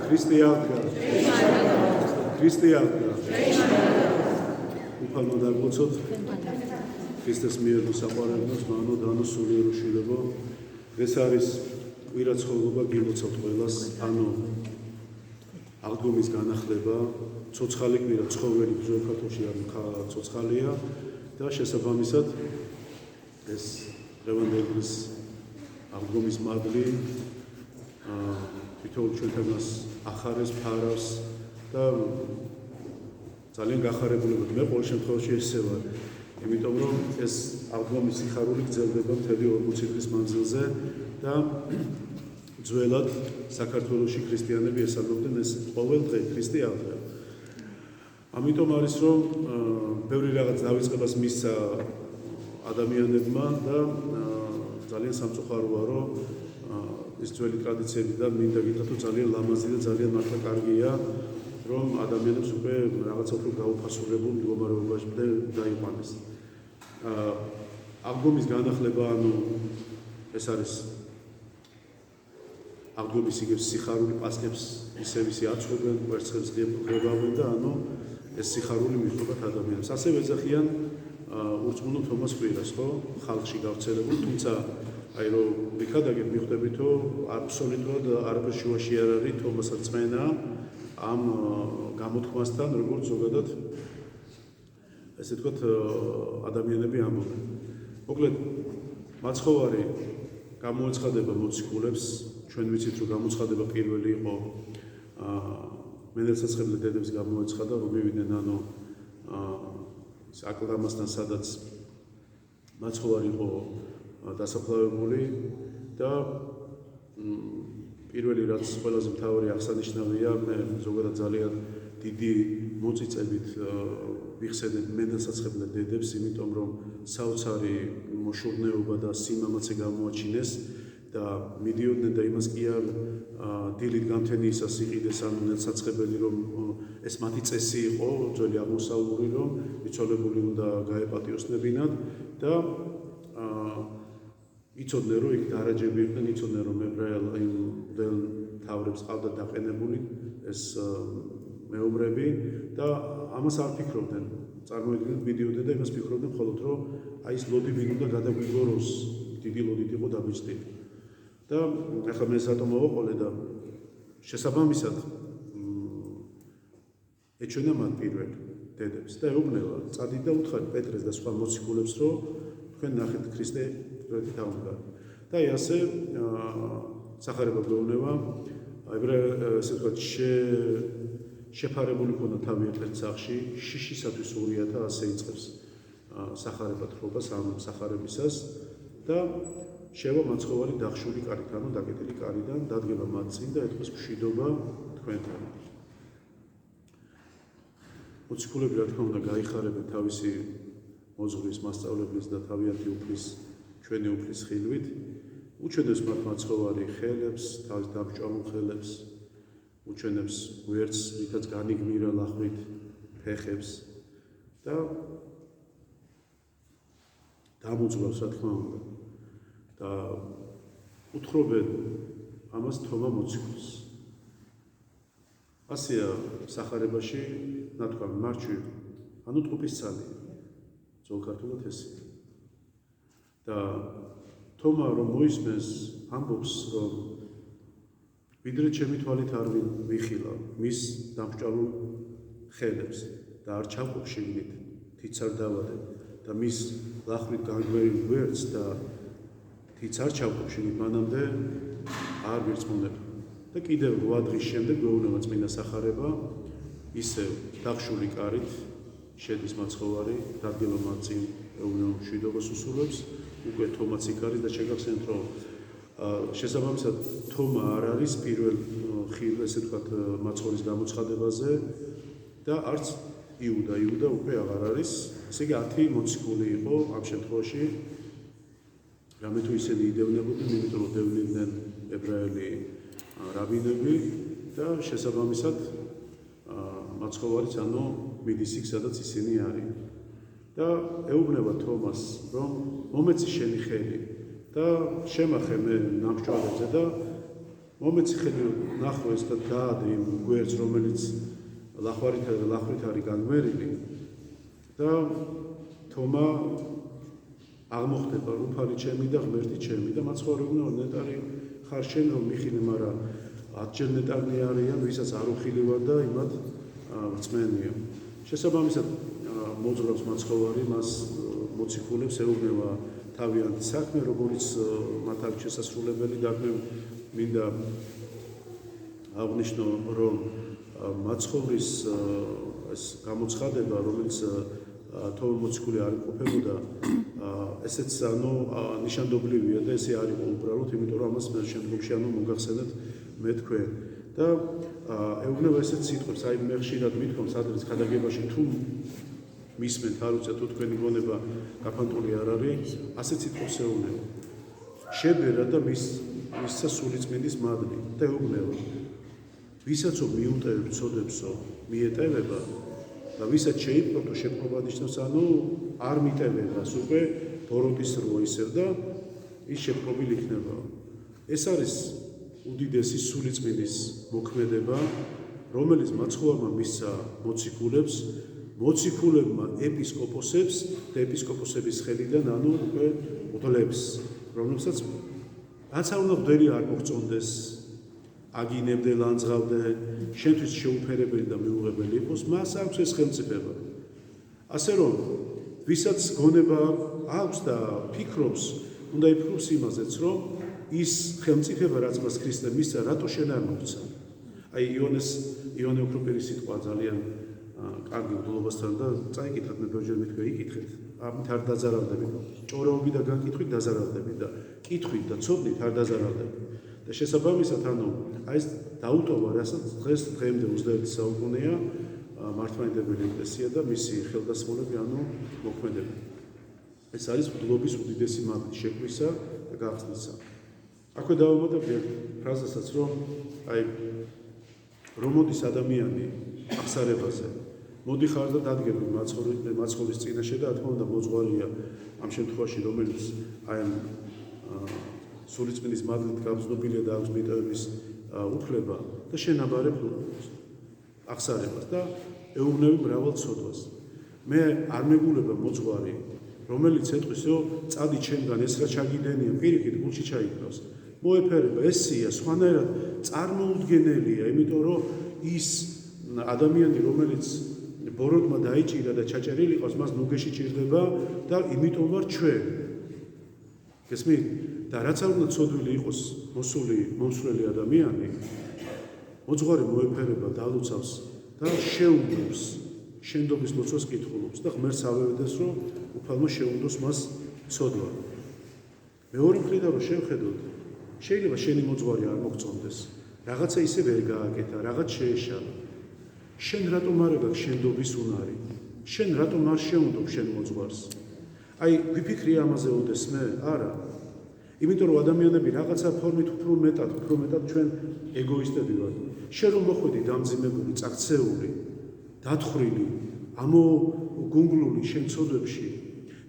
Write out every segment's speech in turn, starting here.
ქრისტე აღდგა. ქრისტე აღდგა. უფალმა დაგმოცოთ ქრისტეს მიერ საყვარელს მანო დანო სულიერ უშვილებო. ეს არის კვირა ცხოვრება გილოცავთ ყველას, ანუ აღდგომის განახლება, ცოცხალი კვირა ცხოველი ბრძოლ ქართულში არ ცოცხალია და შესაბამისად ეს დღევანდელის აღდგომის მადლი თითოეულ ჩვენთანაც ახარებს, ფარავს და ძალიან გახარებულებად მე ყოველ შემთხვევაში ესე ვარ. იმიტომ რომ ეს აღდგომის სიხარული გრძელდება მთელი 40 წლის მანძილზე და ძველად საქართველოში ქრისტიანები ესაბამებდნენ ეს ყოველ დღე ქრისტე აღდგა. ამიტომ არის რომ ბევრი რაღაც დავიწყებას მისცა ადამიანებმა და ძალიან სამწუხაროა რომ ეს ძველი ტრადიციები და მინდა გითხრათ რომ ძალიან ლამაზი და ძალიან მართლა კარგია რომ ადამიანებს უკვე რაღაცა უფრო გაუფასურებულ მდგომარეობაში დაიყვანეს. აღდგომის განახლება ანუ ეს არის აღდგომის იგივე სიხარული პასკებს ისევ ისე აწყობენ, კვერცხებს ღებავენ და ანუ ეს სიხარული მიჰყვებათ ადამიანებს. ასევე ეძახიან ურწმუნო თომას კვირას, ხო? ხალხში გავრცელებულ, თუმცა აი რომ ვიქადაგებ მიხვდებით რომ აბსოლუტურად არაფერ შუაში არ არის თომასა წმენა ამ გამოთქმასთან, როგორც ზოგადად ესე ვთქვათ ადამიანები ამბობენ. მოკლედ მაცხოვარი გამოეცხადება მოციქულებს, ჩვენ ვიცით რომ გამოცხადება პირველი იყო მენელსაცხებლე დედებს გამოეცხადა რომ მივიდნენ ანუ აკლდამასთან სადაც მაცხოვარი იყო დასაფლავებული და პირველი რაც ყველაზე მთავარი აღსანიშნავია მე ზოგადად ძალიან დიდი მოწიწებით ვიხსენებ მენელსაცხებლე დედებს იმიტომ რომ საოცარი მოშურნეობა და სიმამაცე გამოაჩინეს და მიდიოდნენ და იმას კი არ დილით გამთენიისას იყიდეს ამ მენელსაცხებელი რომ ეს მათი წესი იყო ძველი აღმოსავლური რომ მიცვალებული უნდა გაეპატიოსნებინათ და იცოდნენ რომ იქ დარაჯები იყვნენ, იცოდნენ რომ ებრაელ მღვდელ მთავრებს ყავდათ დაყენებული ეს მეომრები და ამას არ ფიქრობდნენ. წარმოიდგინეთ მიდიოდნენ და იმას ფიქრობდნენ მხოლოდ რომ აი ეს ლოდი ვინ უნდა გადაგვიგოროს, დიდი ლოდით იყო დაბეჭდილი. და ახლა მე სათო მოვაყოლე და შესაბამისად ეჩვენა მათ პირველ დედებს და ეუბნება წადით და უთხარით პეტრეს და სხვა მოციქულებს რომ თქვენ ნახეთ ქრისტე დროებით დაუნგა. და აი ასე სახარება გვეუბნება ესე ვთქვათ შეფარებული ქონა თავი ერთ სახლში შიშისათვის ურიათა ასე იწყებს სახარება თრობას ამ სახარებისას და შევა მაცხოვარი დახშული კარით, ანუ დაკეტილი კარიდან დადგება მათ წინ და ეთქვის მშვიდობა თქვენთან. მოციქულები რა თქმა უნდა გაიხარებენ თავისი მოძღვრის მასწავლებლის და თავიანთი უფლის ჩვენი უფლის ხილვით, უჩვენებს მათ მაცხოვარი ხელებს, თავის დამჭამულ ხელებს, უჩვენებს გვერდს, რითაც განიგმირა ლახვით ფეხებს და დამოძღვავს რა თქმა უნდა. და უთხრობენ ამას თომა მოციქულს. ასეა სახარებაში, რა თქვა, მარჩვი, ანუ ტყუპის ცალი. ძველ ქართულად ესეა. და თომა რომ მოისმენს, ამბობს რომ ვიდრე ჩემი თვალით არ ვიხილა მის დამჭალულ ხელებს და არ ჩავყოფშილით, თიც არ დავადებ და მის ლახვით განგვერილ გვერდს და თიც არ ჩავყოფშილით მანამდე არ ვირწმუნებ. და კიდევ 8 დღის შემდეგ გვეუბნება წმინდა სახარება ისევ დახშული კარით შედის მაცხოვარი, დადგება მათ წინ ეუბნება მშვიდობას უსურვებს, უკვე თომაც იქ არის და შეგახსენებთ რომ შესაბამისად თომა არ არის პირველ ხილ ესე ვთქვათ მაცხოვრის გამოცხადებაზე და არც იუდა უკვე აღარ არის. ესე იგი 10 მოციქული იყო ამ შემთხვევაში. რამე თუ ისინი იდევნებოდნენ, იმიტომ რომ დევნიდნენ ებრაელი რაბინები და შესაბამისად მაცხოვარიც ანუ მიდის იქ სადაც ისინი არის. და ეუბნება თომას რომ მომეცი შენი ხელი და შემახე მე ნამსჭვალებზე და მომეცი ხელი ნახო ეს და დაადე იმ გვერდს, რომელიც ლახვით არის განმერილი და თომა აღმოხდება უფალი ჩემი და ღმერთი ჩემი და მაცხოვრებნო ნეტარი ხარ შენ რომ მიხილე, მაგრამ 10-ჯერ ნეტარნი არიან, ვისაც არ უხილი ვარ და იმად რწმენია. შესაბამისად მოძღვრავს მაცხოვარი, მას მოციქულებს ეუბნება თავიანთი საქმე, როგორც მათ არის შესასრულებელი და მე მინდა აღნიშნო, რომ მაცხოვრის ეს გამოცხადება, რომელიც თომა მოციქული არ იყოფებოდა, ესეც ნიშანდობლივია და ესე არ იყო უბრალოდ, იმიტომ რომ ამას შემდგომში მოგახსენეთ მე თქვენ და ეუბნება ესეც სიტყვებს, აი მე ხშირად მithkom სადღაც ქადაგებაში თუ მისმენთ, არ უცეთ თუ თქვენი გონება გაფანტული არ არის, ასეთ სიტყვებს ეუბნება. შებერა და მისცა სულიწმინდის მადლი და ეუბნება. ვისაც მიუტევებ ცოდებსო, მიეტევება და ვისაც შეიპყრობ შეპყრობანიშნავს, არ მიტევებას უკვე ბოროტის როა ისევ და ის შეპყრობილი იქნება. ეს არის უდიდესი სულიწმინდის მოქმედება, რომელიც მაცხოვარმა მისცა მოციქულებს, მოციქულებმა ეპისკოპოსებს და ეპისკოპოსების ხელიდან უკვე უდლებს, რომელსაც რაც არ უნდა გვდელი არ მოგწონდეს, აგინებდე, ლანძღავდე, შენთვის შეუფერებელი და მიუღებელი იყოს, მას აქვს ეს ხელმწიფება. ასე რომ, ვისაც გონება აქვს და ფიქრობს, უნდა იფიქროს იმაზეც, რომ ის ხელმწიფება, რაც მას ქრისტე მისცა, რატო შენ არ მოგცა? აი იონე ოქროპირის სიტყვა ძალიან კარგი მდულობასთან და წაიკითხეთ, მე ბევრჯერ მითქვია, იკითხეთ, ამით არ დაზარალდებით. ჭორეობით და გაკითხვით დაზარალდებით და კითხვით და ცოდნით არ დაზარალდებით. და შესაბამისად, აი ეს დაუტოვა, რასაც დღემდე 21 საუკუნეა მართლმადიდებელი ეკლესია და მისი ხელდასმულები, მოქმედება. ეს არის მდლობის უდიდესი მადლი შექმნისა და გახსნისა. აქვე დავამატებ ერთ ფრაზასაც, რომ აი რომ მოდის ადამიანი აღსარებაზე, მოდიხარ და დადგები მაცხოვრის წინაშე და რა თქმა უნდა მოძღვარია ამ შემთხვევაში, რომელიც აი სულიწმინდის მადლით გამზნობილია და აქვს მიტევების უფლება და შენაბარებ აღსარებას და ეუბნები მრავალ ცოდვას. მე არ მეგულება მოძღვარი, რომელიც ეტყვისო წადი ჩემგან, ეს რა ჩაგიდენია, პირიქით გულში ჩაიქრავს. მოეფერება, ესია, სხვანაირად წარმოუდგენელია, იმიტომ რომ ის ადამიანი, რომელიც ბოროტმა დაიჭირა და ჩაჭერილი ყავს, მას ნუგეში ჭირდება და იმიტომ ვარ ჩვენ. გესმით? და რაც არ უნდა ცოდვილი იყოს მომსვლელი ადამიანი, მოძღვარი მოეფერება, დალოცავს და შეუნდობს, შენდობის ლოცვას კითხულობს და ღმერთს ავევდეს, რომ უფალმა შეუნდოს მას ცოდვა. მეორე მხრიდან რომ შევხედოთ, შეიძლება შენი მოძღვარი არ მოგწონდეს, რაღაცა ისე ვერ გააკეთა, რაღაც შეეშალა. შენ რატომ არ აქვს შენდობის უნარი? შენ რატომ არ შეუნდობ შენ მოძღვარს? აი, ვიფიქრე ამაზე ოდესმე? არა. იმიტომ რომ ადამიანები რაღაცა ფორმით უფრო მეტად ჩვენ ეგოისტები ვართ. შენ რომ მოხვედი დამძიმებული, წაქცეული, დათხრილი, ამოგუნგლული შენ ცოდვებში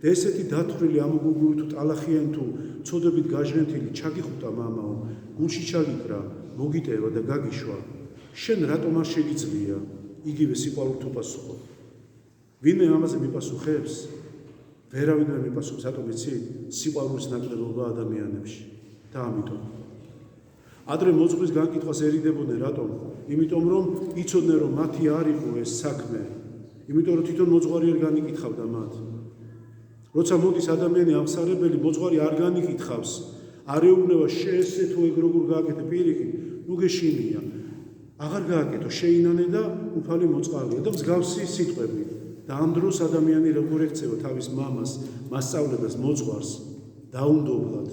და ესეთი დათხრილი, ამოგუნგლული თუ ტალახიანი თუ ცოდვებით გაჟღენთილი ჩაგიხუტა მამაო, გულში ჩაგიკრა, მოგიტევა და გაგიშვა. შენ რატომ არ შეგიძლია იგივე სიყვარულით უპასუხო? ვინმე ამაზე მიპასუხებს? ვერავინ ვერ მიპასუხებს, რატომ იცი? სიყვარულის ნაკლებობა ადამიანებში. და ამიტომ ადრე მოძღვრის განკითხვას ერიდებოდნენ, რატომ? იმიტომ რომ იცოდნენ, რომ მათი არ იყო ეს საქმე. იმიტომ რომ თვითონ მოძღვარი არ განიკითხავდა მათ. როცა მოდის ადამიანი აღსარებელი, მოძღვარი არ განიკითხავს, არ ეუბნება შეესე თუ ეგ როგორ გააკეთე პირიქით, ნუ გეშინია. აღარ გააკეთო, შეინანე და უფალი მოწყალია და მსგავსი სიტყვები. და ამ დროს ადამიანი როგორ ექცევა თავის მამას, მასწავლებას, მოძღვარს დაუნდობლად,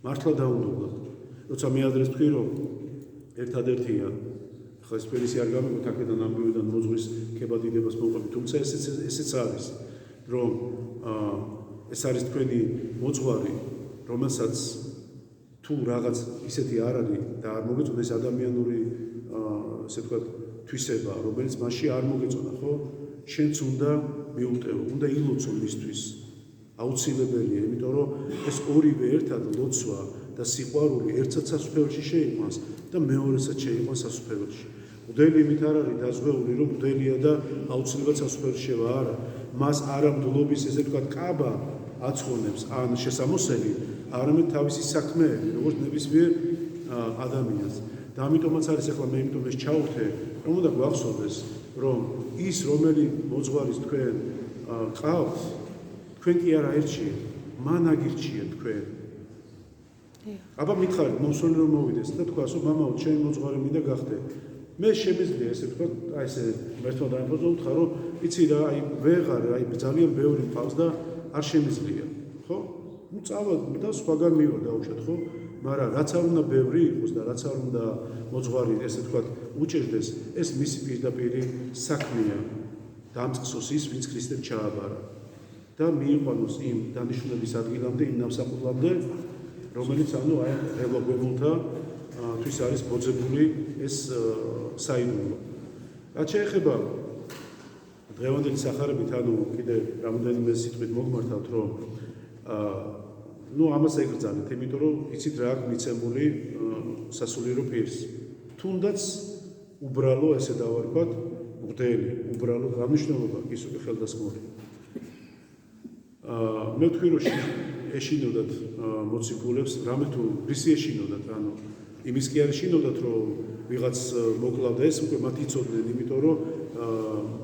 მართლა დაუნდობლად. როცა მე ადრეს თქვი, რომ ერთადერთია, ხა ეს ფერისი არ გამიგოთ აქედან ამბობიდან მოძღვრის ქებადიდებას მოყვები, თუმცა ესეც არის, რომ ეს არის თქვენი მოძღვარი, რომელსაც თუ რაღაც ისეთი არ არის და არ მოგეწონეს ადამიანური ესე ვთქვათ თვისება, რომელიც მასში არ მოგეწონა, ხო? შენც უნდა მიუტევო, უნდა ილოცო მისთვის. აუცილებელია, იმიტომ რომ ეს ორივე ერთად ლოცვა და სიყვარული ერთსაც სასუფეველში შეიყვანს და მეორესაც შეიყვანს სასუფეველში. მღვდელი იმით არ არის დაზღვეული, რომ მღვდელია და აუცილებლად სასუფეველში შევა, არა. მას არა მდლობის ესე ვთქვათ კაბა აცხონებს ან შესამოსელი, არამედ თავისი საქმეები, როგორც ნებისმიერ ადამიანს. და ამიტომაც არის ახლა მე იმიტომ ეს ჩავუხდე, რომ უნდა გვახსოვდეს, რომ ის რომელი მოძღვარის თქვენ ყავთ, თქვენ კი არ აერჩიეთ, მან აგირჩიეთ თქვენ. აბა მითხარით, მომსვლელი რომ მოვიდეს და თქვას, რომ მამაო, ჩემი მოძღვარი მინდა გახდე. მე შემიძლია ესე ვთქვათ, აი ესე მერთმა დაემბოძო ვთქვა, რომ იცი რა, აი ვეღარ, აი ძალიან ბევრი მყავს და არ შემიძლია, ხო? ნუ წავა და სხვაგან მივა დაუშვათ, ხო? მაგრამ რაც არ უნდა ბევრი იყოს და რაც არ უნდა მოძღვარი ესე ვთქვათ უჭირდეს, ეს მისი პირდაპირი საქმეა. დამწყსოს ის, ვინც ქრისტემ ჩააბარა და მიიყვანოს იმ დანიშნულების ადგილამდე, იმ ნავსაყუდლამდე, რომელიც ანუ აი ღელოგვებულთა თვის არის მოძებული ეს საიდუმლო. რაც შეეხება დღევანდელი სახარებით, ანუ კიდე რამოდენიმე სიტყვით მოგმართავთ, რომ ნუ ამას ეგრძალეთ, იმიტომ რომ იცით რა აქვს მიცემული სასულიერო პირს. თუნდაც უბრალო ესე დავარქვათ, მღვდელი, უბრალო რა მნიშვნელობა ის უკვე ხელდასხმული. მე ვთქვი რომ ეშინოდათ მოციქულებს, რამე თუ რისი ეშინოდათ, ანუ იმის კი არ ეშინოდათ, რომ ვიღაც მოკლავდა ეს უკვე მათ იცოდნენ, იმიტომ რომ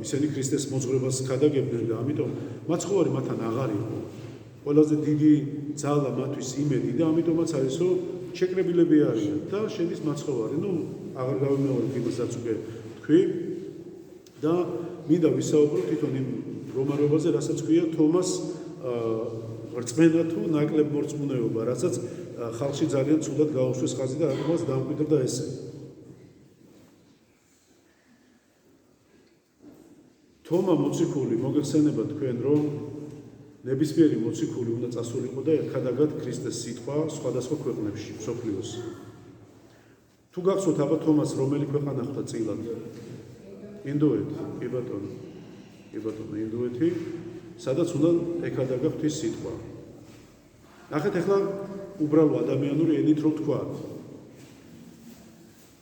ისინი ქრისტეს მოძღვრებას ქადაგებდნენ და ამიტომ მაცხოვარი მათთან აღარ იყო. ყველაზე დიდი ძალა მათთვის იმედი და ამიტომაც არის რომ შეკრებილები არიან და შედის მაცხოვარი. ნუ აღარ გავიმეორებ იმასაც უკვე თქვი და მინდა ვისაუბრო თვითონ იმ რომარობაზე, რასაც ქვია თომას რწმენა თუ ნაკლებ მორწმუნეობა, რასაც ხალხში ძალიან ცუდად გაუსვეს ხაზი და რადგანაც დამკვიდრდა ესე. თომა მოციქული მოგეხსენება თქვენ, რომ ნებისმიერი მოციქული უნდა წასულიყო და ერთადაგად ქრისტეს სიტყვა სხვადასხვა ქვეყნებში, მსოფლიოს. თუ გახსოვთ აბა თომას რომელი ქვეყანა ხვდა წილად? ინდოეთი, კი ბატონო. კი ბატონო, ინდოეთი, სადაც უნდა ეკადაგა ღვთის სიტყვა. ნახეთ ახლა უბრალო ადამიანური ენით რო ვთქვათ.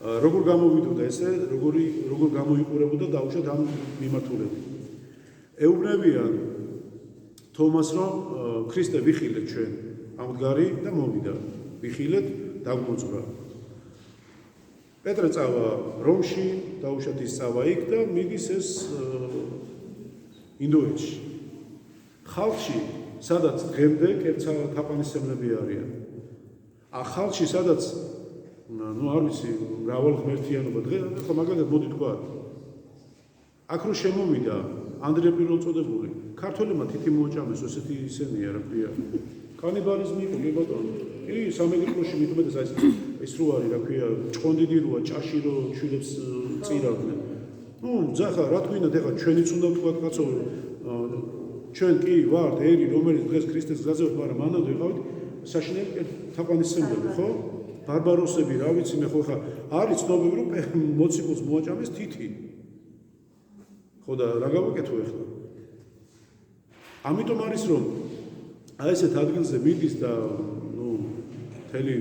როგორ გამოვიდოდა ესე, როგორ გამოიყურებოდა დაუშვათ ამ მიმართულებით. ეუბნებიან თომას რომ ქრისტე ვიხილეთ ჩვენ ამდგარი და მოვიდა. ვიხილეთ, დაგმოძღვრა. პეტრე წავა რომში, დაუშვათ ის წავა იქ და მიდის ეს ინდოეთში. ხალხში, სადაც დღემდე კერძა თაყვანისმცემლები არიან. ხალხში, სადაც ნუ არ ვიცი, მრავალ ღმერთიანობა დღე, ახლა მაგალითად მოდი თქვა. აქ რო შემოვიდა ანდრია პირველწოდებული, ქართველებმა თითი მოაჭამეს, ესეთი ისენია რა ქვია. კანიბალიზმი იყო, კი ბატონო. კი, სამეგრელოში მithumetes აი ეს რო არის რა ქვია, ჭყონდიდი როა, ჭაში რო შვილებს წირავდნენ. ნუ ძახა რა თქვინათ, ეხლა ჩვენიც უნდა ვთქვათ კაცო, ჩვენ კი ვართ ერი, რომელიც დღეს ქრისტეს გზაზევთ, მაგრამ მანამდე ვიყავით საშინელი თაყვანისმცემლები, ხო? ბარბაროსები, რა ვიცი მე ხო ხა არის ცნობები რომ მოციქულს მოაჭამეს თითი. ხო და რა გავაკეთო ახლა? ამიტომ არის რომ აი ესეთ ადგილზე მიდის და ნუ მთელი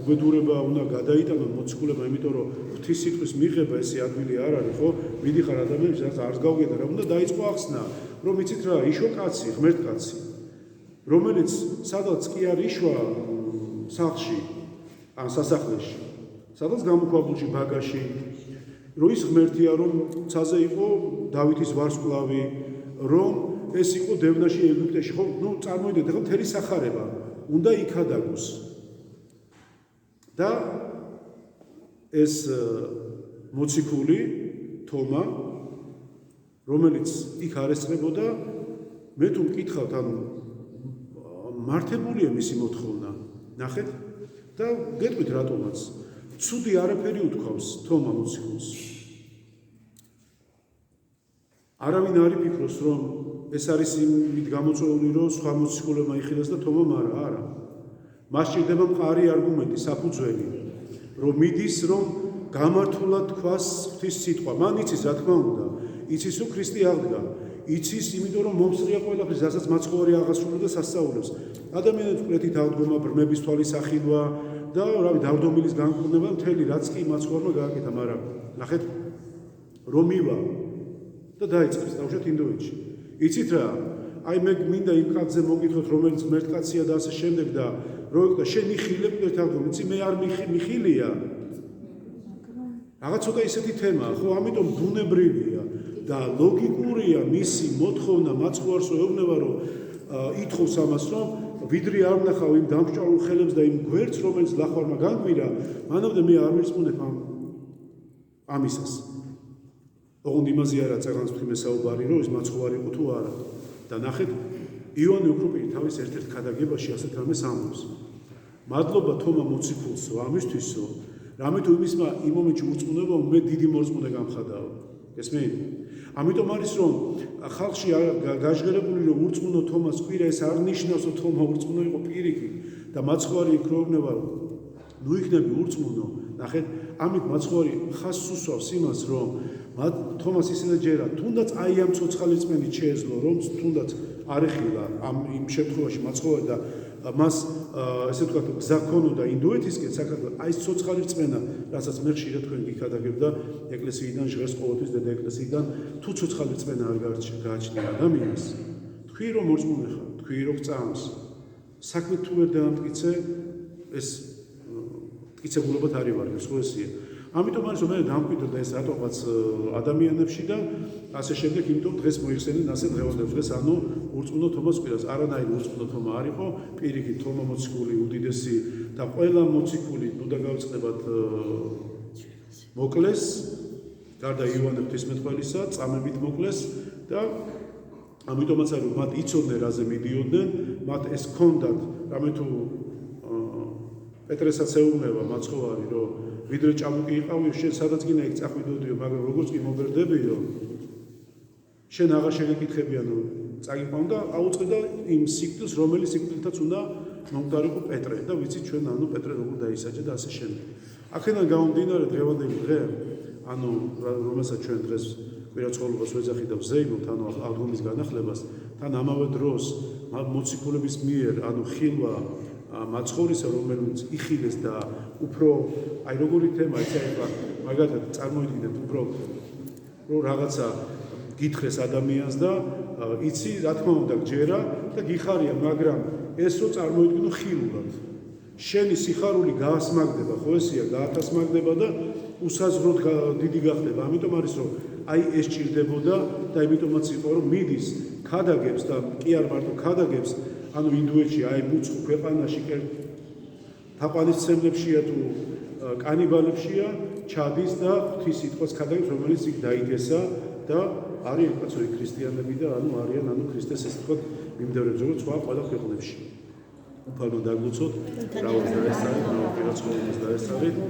უბედურება უნდა გადაიტანონ მოციქულებმა, იმიტომ რომ ღვთის სიტყვის მიღება ესე ადგილი არ არის, ხო? მიდიხარ ადამიანებს, რაც არს გავგედა რა, უნდა დაიწყო ახსნა, რომ იცით რა, იშვა კაცი, ღმერთკაცი, რომელიც სადაც კი არ იშვა სახლში ან სასახლეში, სადაც გამოქვაბულში ბაგაში, რომ ის ღმერთია, რომ ცაზე იყო დავითის ვარსკვლავი, რომ ეს იყო დევნაში ეგვიპტეში, ხო, ნუ წარმოიდგინეთ, ახლა მთელი სახარება უნდა იქადაგოს. და ეს მოციქული თომა, რომელიც იქ არ ესწრებოდა, მე თუ მკითხავთ, ან მართებულია მისი მოთხოვნა, ნახეთ და გეტყვით რატომაც. ცუდი არაფერი უთქვავს თომა მოციქულს. არავინ არ იფიქროს, რომ ეს არის იმით გამოწვეული, რომ სხვა მოციქულებმა იხილეს და თომამ არა. მას სჭირდება მყარი არგუმენტი, საფუძველი, რომ მიდის, რომ გამართულად თქვას ღვთის სიტყვა. მან იცის, რა თქმა უნდა, იცის, რომ ქრისტე აღდგა. იცის, იმიტომ რომ მომსწრია ყველაფრის, რასაც მაცხოვარი აღასრულებს და სასწაულებს. ადამიანებს კვეთით აღდგომა, ბრმების თვალის ახილვა და დავდომილის განკურნება, მთელი რაც კი მაცხოვარმა გააკეთა, მაგრამ ნახეთ, რომ მივა და დაიწყებს დავუშვათ ინდოეთში. იცით რა? აი მე მინდა იმ კაცზე მოგითხოთ, რომელიც მერტკაცია და ასე შემდეგ და რო ეკდა შენ მიხილებ ერთ აღდგომა, იცი მე არ მიხილია. რაღაც ცოტა ისეთი თემაა, ხო, ამიტომ ბუნებრივია და ლოგიკურია მისი მოთხოვნა მაცხოვარს ეუბნება, რომ ითხოვს ამას, რომ ვიდრე არ ვნახავ იმ დამსჭვალულ ხელებს და იმ გვერდს, რომელიც ლახვარმა განგვირა, მანამდე მე არ ვირწმუნებ ამისას. ოღონდ იმაზე არა წეღანს თქვი მესაუბარი, რომ ის მაცხოვარი იყო თუ არა. და ნახეთ, ივანე უხრუპირი თავის ერთ-ერთ ქადაგებაში ასეთ რამეს ამბობს. მადლობა თომა მოციქულსო ამისთვისო, რამე თუ იმისმა იმ მომენტში ურწმუნებაა, მე დიდი მორწმუნე გამხადაო. გესმით? ამიტომ არის რომ ხალხში გაჟღერებული რომ ურწმუნო თომას კვირა ეს არ ნიშნავს რომ თომა ურწმუნო იყო პირიქით და მაცხოვარი იქროვნება რომ ნუ იქნები ურწმუნო. ნახეთ, ამით მაცხოვარი ხაზს უსვავს იმას რომ თომას ისინი ჯერა თუნდაც აი ამ ცოცხალი რწმენით შეეძლო რომ თუნდაც არ ეხილა ამ იმ შემთხვევაში მაცხოვარი და მას ესე ვთქვათ გზა ქონოდა ინდოეთისკენ საქართველოს აი ეს ცოცხალი რწმენა რასაც მე ხშირად თქვენ გიქადაგებ და ეკლესიიდან ჟღერს ყოველთვის დედა ეკლესიიდან თუ ცოცხალი რწმენა არ გააჩნია ადამიანს თქვი რომ მორწმუნე ხარ თქვი რომ წამს საქმე თუ ვერ დაამტკიცე ეს მტკიცებულებად არ ივარგებს ხო ესეა ამიტომ არის რომ მე დამკვიდრდა და ეს რატომაც ადამიანებში და ასე შემდეგ იმიტომ დღეს მოიხსენეთ ასე დღევანდელ დღეს ანუ ურწმუნო თომას კვირას არანაირი ურწმუნო თომა არ იყო პირიქით თომა მოციქული უდიდესი და ყველა მოციქული ნუ და გავწყდებათ მოკლეს გარდა იოანე ღვთისმეტყველისა წამებით მოკლეს და ამიტომაც არის რომ მათ იცოდნენ რაზე მიდიოდნენ მათ ეს ჰქონდათ რამე თუ პეტრესაც ეუბნება მაცხოვარი რომ ვიდრე ჭაბუკი იყავიო შენ სადაც გინდა იქ წახვიდოდიო მაგრამ როგორც კი მოგერდებიო შენ აღარ შეგეკითხებიანო წაგიყვან და აუწყე და იმ სიკვდილს რომელიც სიკვდილთაც უნდა მომკვდარიყო პეტრე და ვიცით ჩვენ ანუ პეტრე როგორ დაისაჯა და ასე შემდეგ აქედან გამომდინარე დღევანდელი დღე ანუ რომელსაც ჩვენ დღეს კვირაცხოვლობას ვეძახით და ვზეიმობთ ანუ აღდგომის განახლებას თან ამავე დროს მოციქულების მიერ ანუ ხილვა მაცხოვრისა რომელიც იხილეს და უფრო აი როგორი თემა ეს ახლა მაგათად წარმოიდგინეთ უფრო რომ რაღაცა გითხრეს ადამიანს და იცი რა თქმა უნდა გჯერა და გიხარია მაგრამ ეს რო წარმოიდგინო ხილულად შენი სიხარული გაასმაგდება ხო ესეა გაათასმაგდება და უსაზღროდ დიდი გახდება ამიტომ არის რომ აი ეს ჭირდებოდა და იმიტომაც იყო რომ მიდის ქადაგებს და კი არ მარტო ქადაგებს ანუ ინდოეთში აი მუცხვ ქვეყანაში თაყვანისმცემლებშია თუ კანიბალებშია ჩადის და ღვთის სიტყვას ქადაგებს რომელიც იქ დაიგესა და არიან კაცოი ქრისტიანები და ანუ არიან ანუ ქრისტეს ესე ვთქვათ მიმდევრებს როგორც სხვა ყველა ქვეყნებში უფალმა დაგლოცოთ რა ვარ დაესწარეთ რა ვარ პირად ცხოვრებას დაესწარეთ